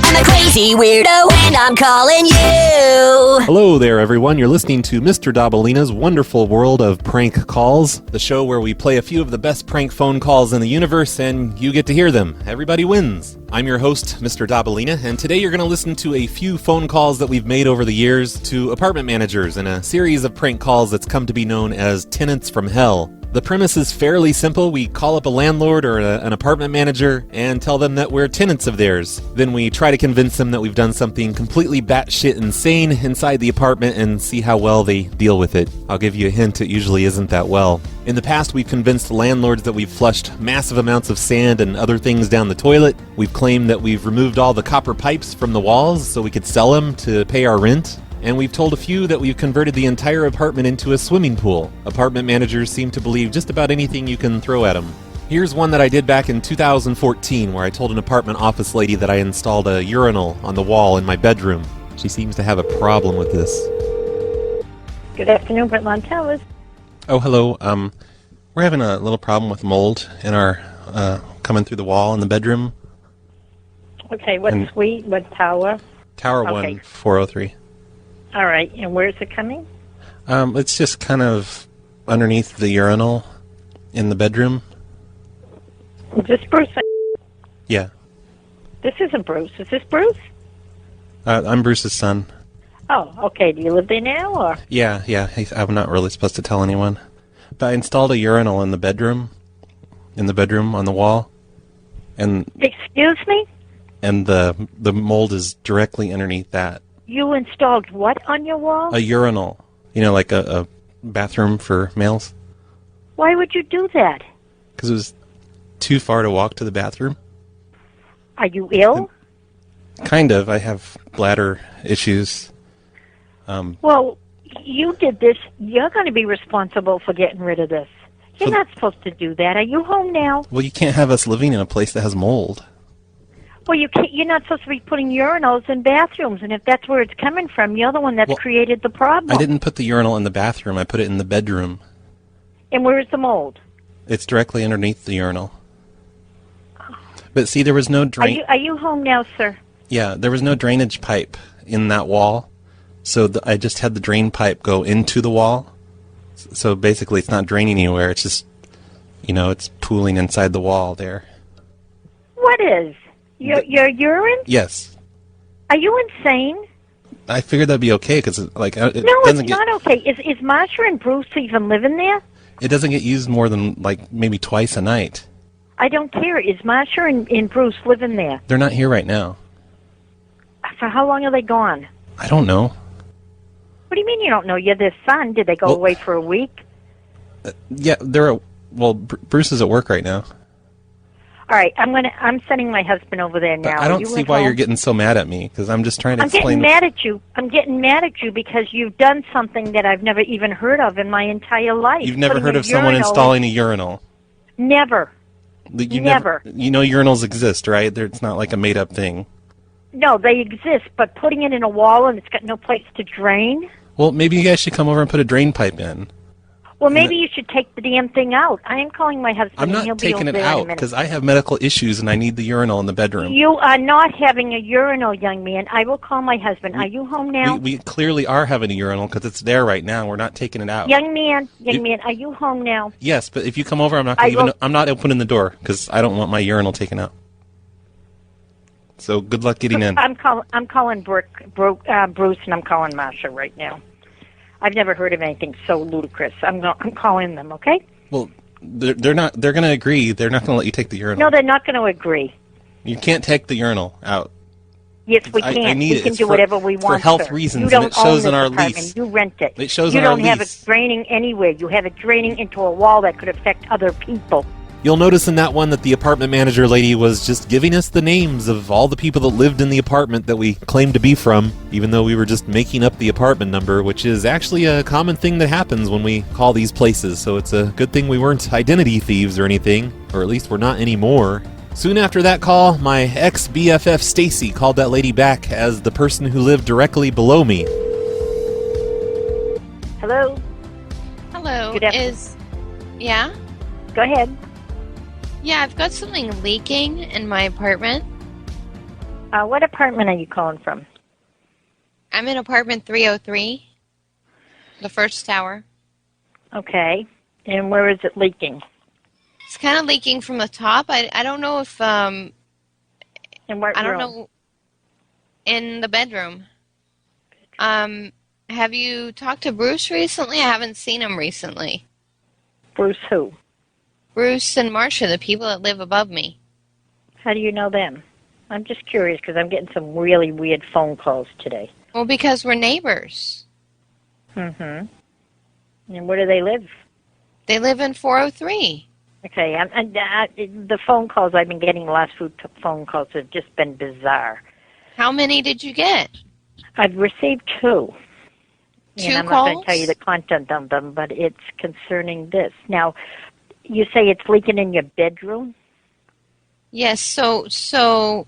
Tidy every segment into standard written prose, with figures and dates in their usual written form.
I'm a crazy weirdo and I'm calling you. Hello there, everyone. You're listening to Mr. Dobalina's wonderful world of prank calls, the show where we play a few of the best prank phone calls in the universe and you get to hear them. Everybody wins. I'm your host, Mr. Dobalina, and today you're going to listen to a few phone calls that we've made over the years to apartment managers in a series of prank calls that's come to be known as Tenants from Hell. The premise is fairly simple. We call up a landlord or an apartment manager and tell them that we're tenants of theirs. Then we try to convince them that we've done something completely batshit insane inside the apartment and see how well they deal with it. I'll give you a hint, it usually isn't that well. In the past, we've convinced landlords that we've flushed massive amounts of sand and other things down the toilet. We've claimed that we've removed all the copper pipes from the walls so we could sell them to pay our rent. And we've told a few that we've converted the entire apartment into a swimming pool. Apartment managers seem to believe just about anything you can throw at them. Here's one that I did back in 2014 where I told an apartment office lady that I installed a urinal on the wall in my bedroom. She seems to have a problem with this. Good afternoon, Brentline Towers. Oh, hello. We're having a little problem with mold in our coming through the wall in the bedroom. Okay, what suite, what tower? Tower Okay. 1, 403. All right, and where is it coming? It's just kind of underneath the urinal in the bedroom. Is this Bruce? Yeah. This isn't Bruce. Is this Bruce? I'm Bruce's son. Oh, okay. Do you live there now, or? Yeah. I'm not really supposed to tell anyone. But I installed a urinal in the bedroom on the wall. And Excuse me? And the mold is directly underneath that. You installed what on your wall? A urinal. You know, like a bathroom for males. Why would you do that? Because it was too far to walk to the bathroom. Are you ill? Kind of. I have bladder issues. Well, you did this. You're going to be responsible for getting rid of this. You're not supposed to do that. Are you home now? Well, you can't have us living in a place that has mold. Well, you can't, you're not supposed to be putting urinals in bathrooms, and if that's where it's coming from, you're the one that's created the problem. I didn't put the urinal in the bathroom. I put it in the bedroom. And where is the mold? It's directly underneath the urinal. But see, there was no drain. Are you home now, sir? Yeah, there was no drainage pipe in that wall, so I just had the drain pipe go into the wall. So basically, it's not draining anywhere. It's just, it's pooling inside the wall there. What is? Your urine? Yes. Are you insane? I figured that'd be okay because it No, doesn't it's not okay. Is Marsha and Bruce even living there? It doesn't get used more than maybe twice a night. I don't care. Is Marsha and Bruce living there? They're not here right now. For how long are they gone? I don't know. What do you mean you don't know? You're their son. Did they go away for a week? Yeah, Bruce is at work right now. All right, I'm sending my husband over there now. But I don't see why you're getting so mad at me because I'm just trying to explain. I'm getting mad at you because you've done something that I've never even heard of in my entire life. You've never heard of someone installing a urinal? Never. Never. You know urinals exist, right? It's not like a made-up thing. No, they exist, but putting it in a wall and it's got no place to drain? Well, maybe you guys should come over and put a drain pipe in. Well, maybe you should take the damn thing out. I am calling my husband. I'm not taking it out because I have medical issues and I need the urinal in the bedroom. You are not having a urinal, young man. I will call my husband. Are you home now? We clearly are having a urinal because it's there right now. We're not taking it out. Young man, are you home now? Yes, but if you come over, I'm not opening the door because I don't want my urinal taken out. So good luck getting in. I'm calling Bruce, and I'm calling Marsha right now. I've never heard of anything so ludicrous. I'm calling them, okay? Well, they're not. They're going to agree. They're not going to let you take the urinal. No, they're not going to agree. You can't take the urinal out. Yes, we can. I need we it. can do whatever we want. For health sir. reasons, you don't and it shows own in our apartment. lease. You rent it. It shows in our lease. You don't have it draining anywhere. You have it draining into a wall that could affect other people. You'll notice in that one that the apartment manager lady was just giving us the names of all the people that lived in the apartment that we claimed to be from, even though we were just making up the apartment number, which is actually a common thing that happens when we call these places, so it's a good thing we weren't identity thieves or anything, or at least we're not anymore. Soon after that call, my ex-BFF Staci called that lady back as the person who lived directly below me. Hello? Hello. Good afternoon. Yeah? Go ahead. Yeah, I've got something leaking in my apartment. What apartment are you calling from? I'm in apartment 303, the first tower. Okay. And where is it leaking? It's kind of leaking from the top. I don't know if In what I don't room? know, in the bedroom. Have you talked to Bruce recently? I haven't seen him recently. Bruce who? Bruce and Marcia, the people that live above me. How do you know them? I'm just curious because I'm getting some really weird phone calls today. Well, because we're neighbors. Mm-hmm. And where do they live? They live in 403. Okay, the phone calls I've been getting, the last few phone calls have just been bizarre. How many did you get? I've received 2. Two and I'm not calls? going to tell you the content of them, but it's concerning this. Now, you say it's leaking in your bedroom? Yes, so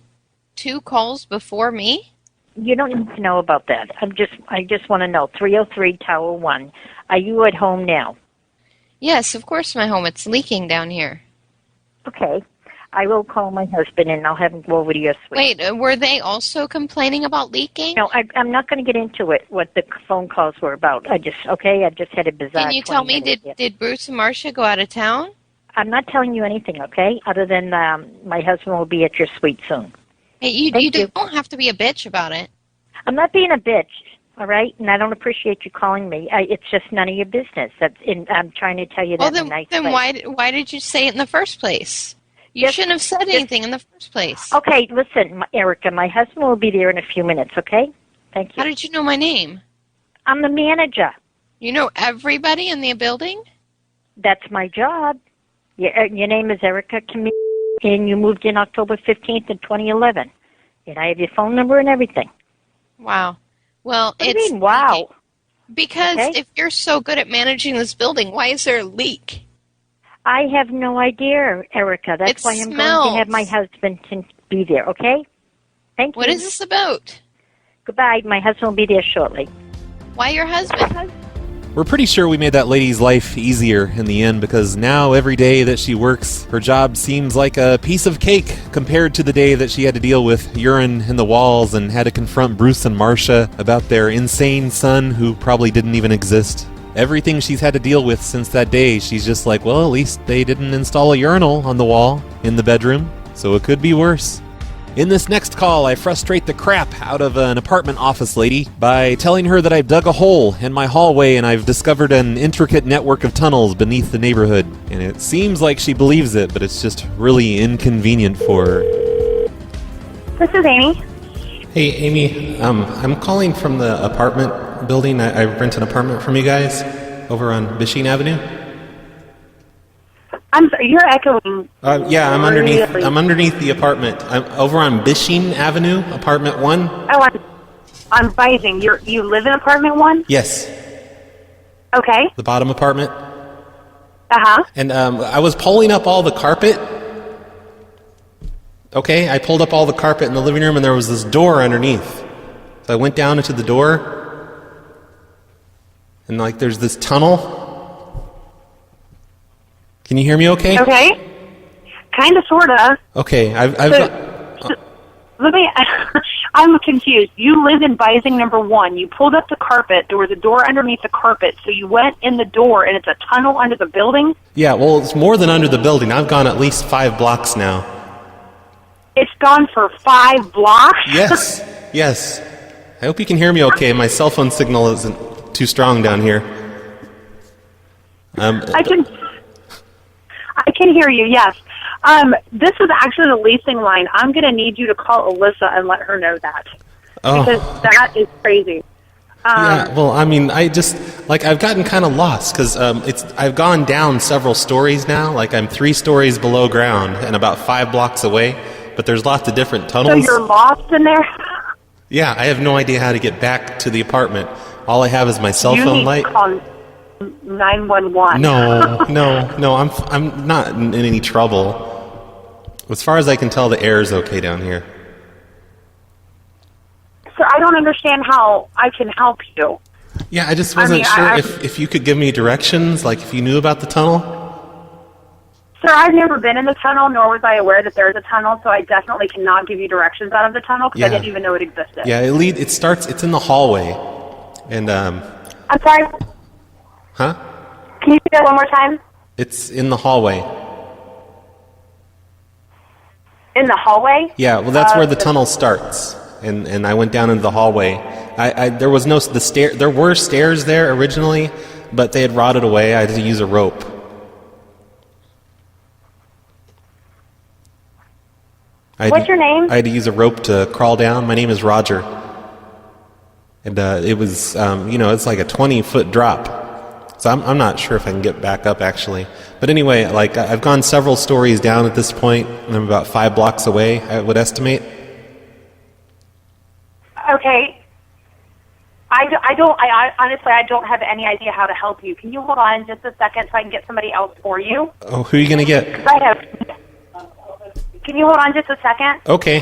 2 calls before me? You don't need to know about that. I just want to know. 303 Tower 1. Are you at home now? Yes, of course my home. It's leaking down here. Okay. I will call my husband and I'll have him go over to your suite. Wait, were they also complaining about leaking? No, I'm not going to get into it, what the phone calls were about. I just had a bizarre Can you tell me, 20 minutes here. did Bruce and Marcia go out of town? I'm not telling you anything, okay, other than my husband will be at your suite soon. Hey, you Thank you. don't have to be a bitch about it. I'm not being a bitch, all right, and I don't appreciate you calling me. It's just none of your business. I'm trying to tell you that Well, in a nice then way. why did you say it in the first place? You Yes, shouldn't have said yes. anything in the first place. Okay, listen, Erica, my husband will be there in a few minutes, okay? Thank you. How did you know my name? I'm the manager. You know everybody in the building? That's my job. Your name is Erica Camille, and you moved in October 15th of 2011. And I have your phone number and everything. Wow. Well, What do you it's mean, wow? because Okay. if you're so good at managing this building, why is there a leak? I have no idea, Erica. That's It why I'm going to have my smells. husband to be there, okay? Thank you. What is this about? Goodbye. My husband will be there shortly. Why your husband? We're pretty sure we made that lady's life easier in the end because now every day that she works, her job seems like a piece of cake compared to the day that she had to deal with urine in the walls and had to confront Bruce and Marcia about their insane son who probably didn't even exist. Everything she's had to deal with since that day, she's just like, well, at least they didn't install a urinal on the wall in the bedroom, so it could be worse. In this next call, I frustrate the crap out of an apartment office lady by telling her that I've dug a hole in my hallway and I've discovered an intricate network of tunnels beneath the neighborhood. And it seems like she believes it, but it's just really inconvenient for her. This is Amy. Hey, Amy, I'm calling from the apartment building. I rent an apartment from you guys over on Bisheen Avenue. I'm sorry, you're echoing. Yeah, I'm underneath. Really? I'm underneath the apartment. I'm over on Bisheen Avenue, apartment 1. Oh, I'm Bising. You live in apartment 1? Yes, Okay. the bottom apartment. Uh-huh. And I was pulling up all the carpet. Okay, I pulled up all the carpet in the living room, and there was this door underneath. So I went down into the door, and like there's this tunnel. Can you hear me okay? Okay. Kind of, sort of. Okay, I've got... Let me, I'm confused. You live in Bising number 1. You pulled up the carpet. There was a door underneath the carpet. So you went in the door, and it's a tunnel under the building? Yeah, well, it's more than under the building. I've gone at least 5 blocks now. It's gone for 5 blocks? Yes, yes. I hope you can hear me okay. My cell phone signal isn't too strong down here. I can hear you, yes. This is actually the leasing line. I'm going to need you to call Alyssa and let her know that. Oh. Because that is crazy. Yeah, well, I mean, I just, like, I've gotten kind of lost, because I've gone down several stories now. Like, I'm 3 stories below ground and about 5 blocks away, but there's lots of different tunnels. So you're lost in there? Yeah, I have no idea how to get back to the apartment. All I have is my cell phone light. You need to call 911. No, I'm not in any trouble. As far as I can tell, the air is okay down here. So I don't understand how I can help you. Yeah, I just wasn't sure I if you could give me directions, like if you knew about the tunnel. Sir, I've never been in the tunnel, nor was I aware that there is a tunnel, so I definitely cannot give you directions out of the tunnel because I didn't even know it existed. Yeah, it's in the hallway. And, I'm sorry? Huh? Can you say that one more time? It's in the hallway. In the hallway? Yeah, well, that's where the tunnel starts. And I went down into the hallway. There was there were stairs there originally, but they had rotted away. I had to use a rope. What's your name? I had to use a rope to crawl down. My name is Roger. And it was, it's like a 20-foot drop. So I'm not sure if I can get back up, actually. But anyway, like, I've gone several stories down at this point, and I'm about 5 blocks away, I would estimate. Okay. I honestly, I don't have any idea how to help you. Can you hold on just a second so I can get somebody else for you? Oh, who are you going to get? Can you hold on just a second? Okay.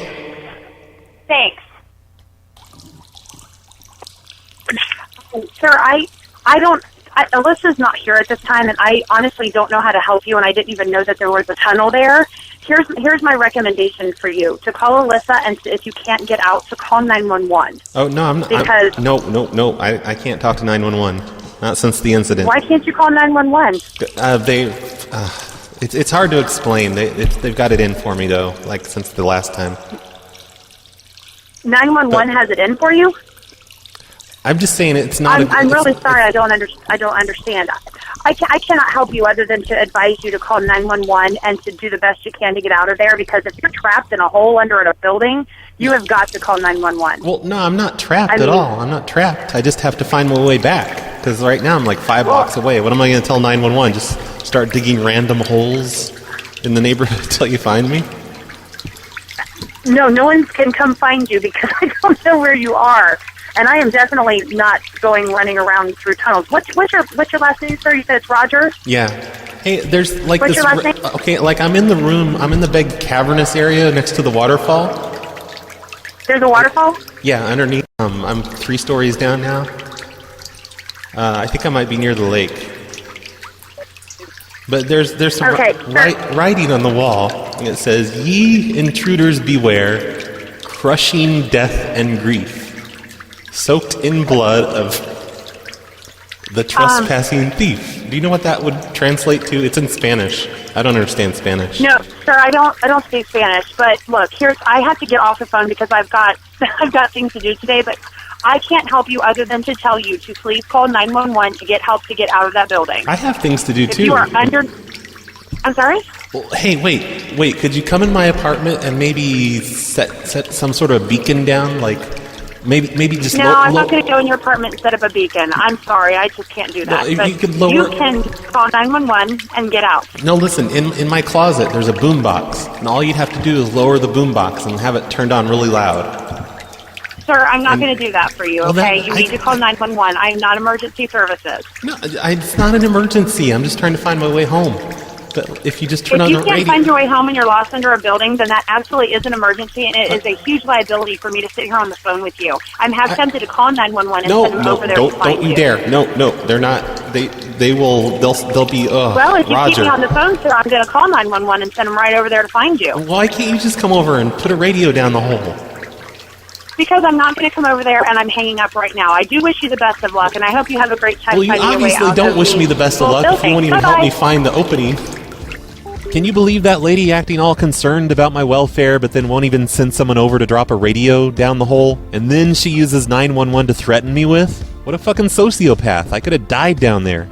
Thanks. Sir, Alyssa's not here at this time, and I honestly don't know how to help you, and I didn't even know that there was a tunnel there. Here's my recommendation for you: to call Alyssa, and if you can't get out, to call 911. Oh no, I'm not. Because no, I can't talk to 911. Not since the incident. Why can't you call 911? It's hard to explain. They've got it in for me though, like since the last time. 911 has it in for you? I'm just saying it's not. I'm really sorry. I don't understand. I cannot help you other than to advise you to call 911 and to do the best you can to get out of there. Because if you're trapped in a hole under a building, you have got to call 911. Well, no, I'm not trapped at all. I'm not trapped. I just have to find my way back. Because right now I'm like 5 blocks away. What am I going to tell 911? Just start digging random holes in the neighborhood until you find me? No one can come find you because I don't know where you are. And I am definitely not running around through tunnels. What's your last name, sir? You said it's Roger? Yeah. Hey, there's like What's this. Your last name? Okay, like I'm in the room. I'm in the big cavernous area next to the waterfall. There's a waterfall? Yeah, underneath. I'm 3 stories down now. I think I might be near the lake. But there's some writing on the wall. And it says, "Ye intruders beware, crushing death and grief, soaked in blood of the trespassing thief." Do you know what that would translate to? It's in Spanish. I don't understand Spanish. No, sir, I don't speak Spanish. But look, I have to get off the phone because I've got things to do today. But I can't help you other than to tell you to please call 911 to get help to get out of that building. I have things to do too. If you are under, I'm sorry. Well, hey, wait! Could you come in my apartment and maybe set some sort of beacon down, like? Maybe just... No, I'm not going to go in your apartment and set up a beacon. I'm sorry, I just can't do that. No, but you can call 911 and get out. No, listen, in my closet there's a boombox, and all you'd have to do is lower the boombox and have it turned on really loud. Sir, I'm not going to do that for you, okay? You need to call 911. I am not emergency services. No, it's not an emergency. I'm just trying to find my way home. But if you just turn on the radio... If you can't find your way home and you're lost under a building, then that absolutely is an emergency, and it is a huge liability for me to sit here on the phone with you. I'm tempted to call 911 and send them over there to find you. Don't you dare. No, they're not. They'll be, well, if you Roger. keep me on the phone, sir, I'm going to call 911 and send them right over there to find you. Why can't you just come over and put a radio down the hole? Because I'm not going to come over there, and I'm hanging up right now. I do wish you the best of luck, and I hope you have a great time finding your way out. Well, you obviously don't wish me the best of luck if you won't even help me find the opening. Can you believe that lady acting all concerned about my welfare, but then won't even send someone over to drop a radio down the hole? And then she uses 911 to threaten me with? What a fucking sociopath. I could have died down there.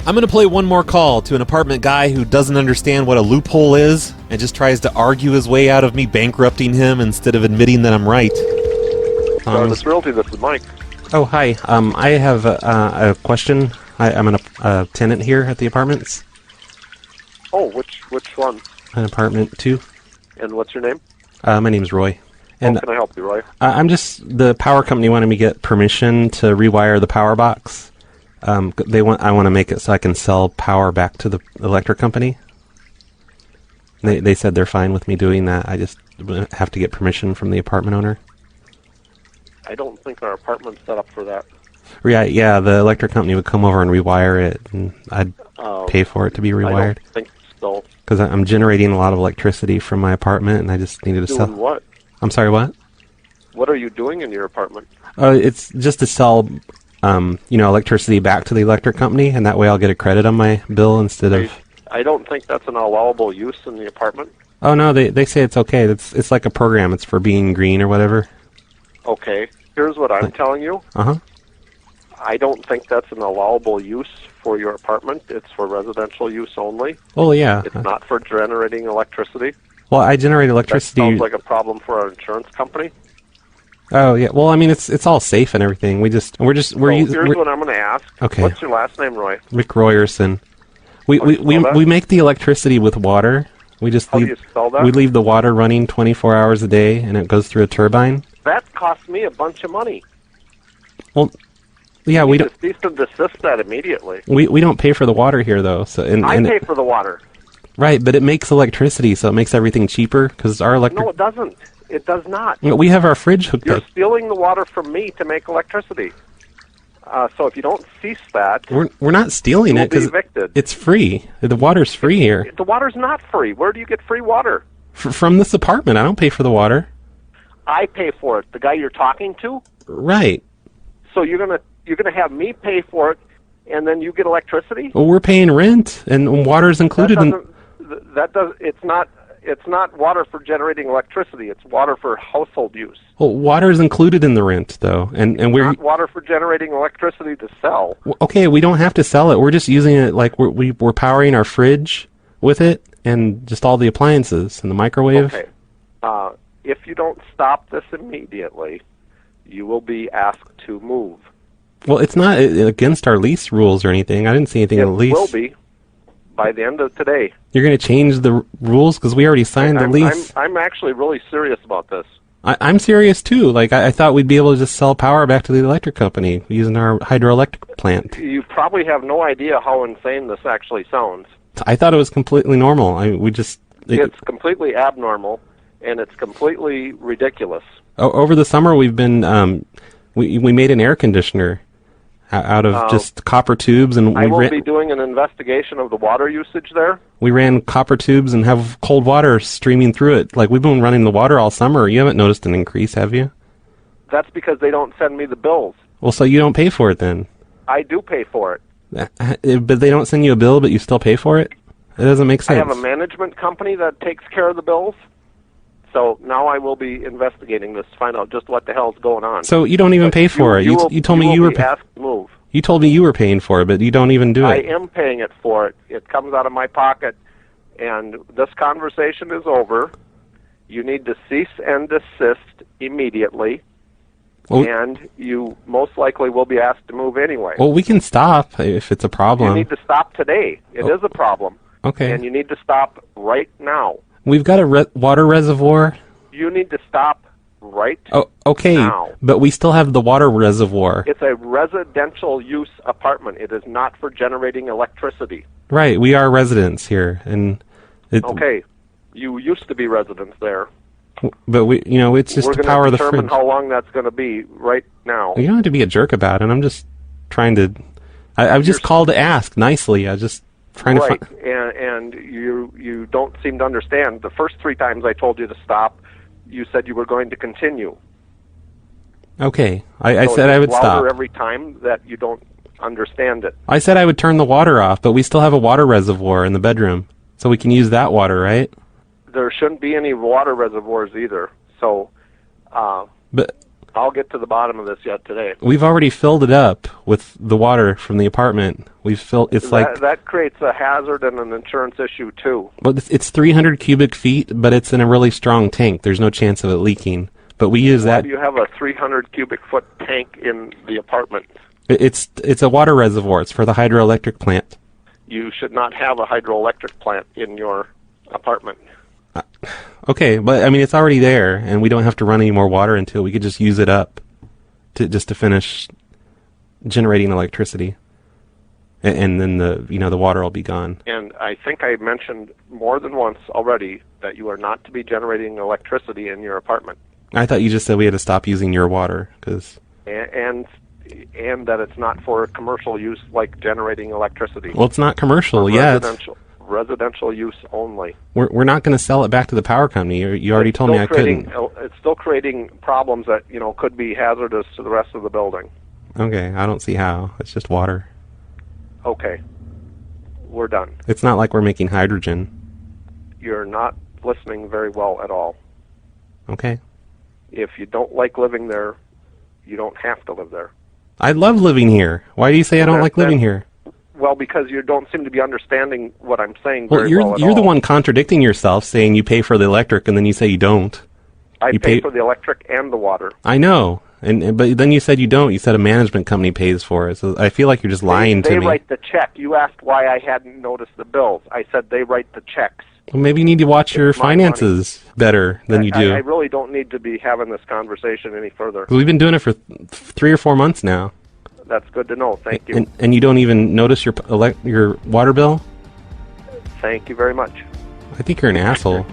I'm going to play one more call to an apartment guy who doesn't understand what a loophole is and just tries to argue his way out of me bankrupting him instead of admitting that I'm right. This Realty, this is Mike. Oh, hi. I have a question. I'm a tenant here at the apartments. Oh, which one? An apartment 2. And what's your name? My name's Roy. And how can I help you, Roy? the power company wanted me to get permission to rewire the power box. I want to make it so I can sell power back to the electric company. They said they're fine with me doing that. I just have to get permission from the apartment owner. I don't think our apartment's set up for that. Yeah, the electric company would come over and rewire it, and I'd pay for it to be rewired. So Because I'm generating a lot of electricity from my apartment, and I just needed to doing sell. what? I'm sorry, what? What are you doing in your apartment? It's just to sell, electricity back to the electric company, and that way I'll get a credit on my bill instead of. I don't think that's an allowable use in the apartment. Oh no, they say it's okay. It's like a program. It's for being green or whatever. Okay, here's what I'm telling you. Uh huh. I don't think that's an allowable use for your apartment. It's for residential use only. Oh yeah. It's not for generating electricity. Well, I generate That electricity. sounds like a problem for our insurance company. Oh yeah. Well, I mean, it's all safe and everything. We're using. Here's what I'm going to ask. Okay. What's your last name, Roy? Rick Royerson. We How do you spell that? we make the electricity with water. We just How do leave you spell that? we leave the water running 24 hours a day, and it goes through a turbine. That cost me a bunch of money. Well, yeah, we don't Cease and desist that immediately. we don't pay for the water here though. So I pay for the water. right, but it makes electricity, so it makes everything cheaper because our electric. No, it doesn't. It does not. We have our fridge hooked You're up. stealing the water from me to make electricity. So if you don't cease that, We're not stealing you'll it be because evicted. it's free. The water's free here The water's not free. Where do you get free water? from this apartment. I don't pay for the water. I pay for it. The guy you're talking to. Right. So you're gonna have me pay for it, and then you get electricity. Well, we're paying rent, and water's included in. It's not water for generating electricity. It's water for household use. Well, water's included in the rent, though, and we're Not water for generating electricity to sell. okay. We don't have to sell it. We're just using it like we're powering our fridge with it, and just all the appliances and the microwave. Okay. If you don't stop this immediately, you will be asked to move. Well, it's not against our lease rules or anything. I didn't see anything in the lease. It will be by the end of today. You're going to change the rules because we already signed the lease. I'm actually really serious about this. I'm serious too. Like I thought we'd be able to just sell power back to the electric company using our hydroelectric plant. You probably have no idea how insane this actually sounds. I thought it was completely normal. It's completely abnormal, and it's completely ridiculous. Over the summer we've been we made an air conditioner out of just copper tubes, and I will be doing an investigation of the water usage there. we ran copper tubes and have cold water streaming through it. Like we've been running the water all summer. You haven't noticed an increase, have you? That's because they don't send me the bills. Well, so you don't pay for it then. I do pay for it. But they don't send you a bill, but you still pay for it? It doesn't make sense. I have a management company that takes care of the bills. So now I will be investigating this to find out just what the hell's going on. So you don't even pay for it. You told me you were asked to move. You told me you were paying for it, but you don't even do I it. am paying it for it. It comes out of my pocket, and this conversation is over. You need to cease and desist immediately, Well, and you most likely will be asked to move anyway. well, we can stop if it's a You problem. need to stop today. It is a problem, Okay. and you need to stop right now. We've got a water reservoir. You need to stop right Oh, okay. now. But we still have the water reservoir. It's a residential use apartment. It is not for generating electricity. Right. We are residents here, and Okay. You used to be residents there. but it's just We're to going power to the determine fridge. how long that's going to be right now. You don't have to be a jerk about it. I'm just trying to. I've just called to ask nicely. I was just trying to. Right, and you don't seem to understand. The first 3 times I told you to stop, you said you were going to continue. Okay. I So said I it's would louder stop. every time that you don't understand it. I said I would turn the water off, but we still have a water reservoir in the bedroom, so we can use that water, right? There shouldn't be any water reservoirs either. So But I'll get to the bottom of this yet today. we've already filled it up with the water from the apartment. We've filled. It's like, That creates a hazard and an insurance issue too. well, it's 300 cubic feet, but it's in a really strong tank. There's no chance of it leaking. But we use Why that. do you have a 300 cubic foot tank in the apartment? It's a water reservoir. It's for the hydroelectric plant. You should not have a hydroelectric plant in your apartment. Okay, but I mean it's already there, and we don't have to run any more water into it. We could just use it up to finish generating electricity, and then the water will be gone. And I think I mentioned more than once already that you are not to be generating electricity in your apartment, I thought you just said we had to stop using your water because. and that it's not for commercial use like generating electricity. Well, it's not commercial Or yet. residential. residential use only. We're not going to sell it back to the power company. You already told me I couldn't. It's still creating problems that could be hazardous to the rest of the building. Okay, I don't see how. It's just water. Okay, we're done. It's not like we're making hydrogen. You're not listening very well at all. Okay. If you don't like living there, you don't have to live there. I love living here. Why do you say I don't like living here? Well, because you don't seem to be understanding what I'm saying Well, very well at you're the all. one contradicting yourself, saying you pay for the electric, and then you say you don't. I pay for the electric and the water. I know, but then you said you don't. You said a management company pays for it. So I feel like you're just lying to me. They write the check. You asked why I hadn't noticed the bills. I said they write the checks. Well, maybe you need to watch your finances better than you do. I really don't need to be having this conversation any further. We've been doing it for 3 or 4 months now. That's good to know. Thank you. And you don't even notice your water bill? Thank you very much. I think you're an asshole.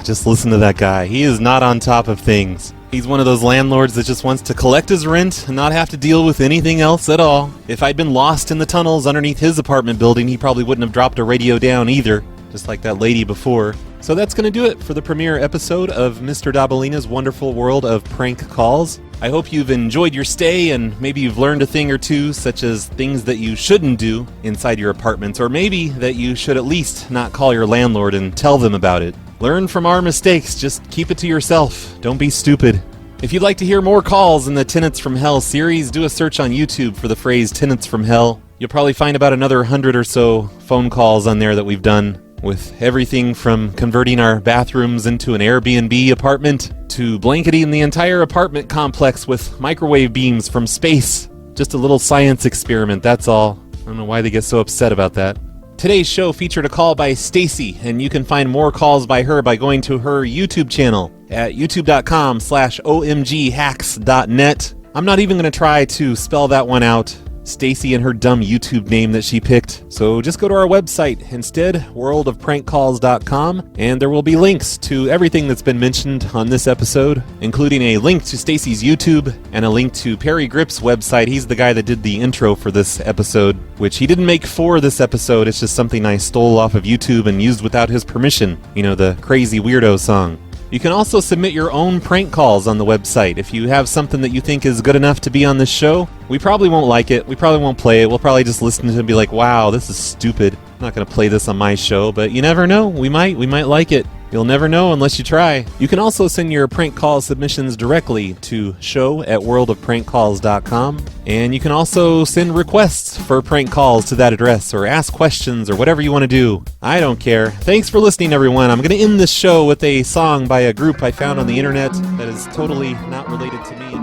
Just listen to that guy. He is not on top of things. He's one of those landlords that just wants to collect his rent and not have to deal with anything else at all. If I'd been lost in the tunnels underneath his apartment building, he probably wouldn't have dropped a radio down either, just like that lady before. So that's going to do it for the premiere episode of Mr. Dobalina's Wonderful World of Prank Calls. I hope you've enjoyed your stay and maybe you've learned a thing or two, such as things that you shouldn't do inside your apartments, or maybe that you should at least not call your landlord and tell them about it. Learn from our mistakes, just keep it to yourself. Don't be stupid. If you'd like to hear more calls in the Tenants from Hell series, do a search on YouTube for the phrase Tenants from Hell. You'll probably find about another 100 or so phone calls on there that we've done, with everything from converting our bathrooms into an Airbnb apartment to blanketing the entire apartment complex with microwave beams from space. Just a little science experiment, that's all. I don't know why they get so upset about that. Today's show featured a call by Staci, and you can find more calls by her by going to her YouTube channel at youtube.com/omghacks.net. I'm not even going to try to spell that one out. Staci and her dumb YouTube name that she picked. So just go to our website instead, worldofprankcalls.com, and there will be links to everything that's been mentioned on this episode, including a link to Staci's YouTube and a link to Perry Grip's website. He's the guy that did the intro for this episode, which he didn't make for this episode. It's just something I stole off of YouTube and used without his permission. You know, the Crazy Weirdo song. You can also submit your own prank calls on the website. If you have something that you think is good enough to be on this show, we probably won't like it. We probably won't play it. We'll probably just listen to it and be like, wow, this is stupid. I'm not going to play this on my show, but you never know. We might like it. You'll never know unless you try. You can also send your prank call submissions directly to show@worldofprankcalls.com. And you can also send requests for prank calls to that address, or ask questions, or whatever you want to do. I don't care. Thanks for listening, everyone. I'm going to end this show with a song by a group I found on the internet that is totally not related to me.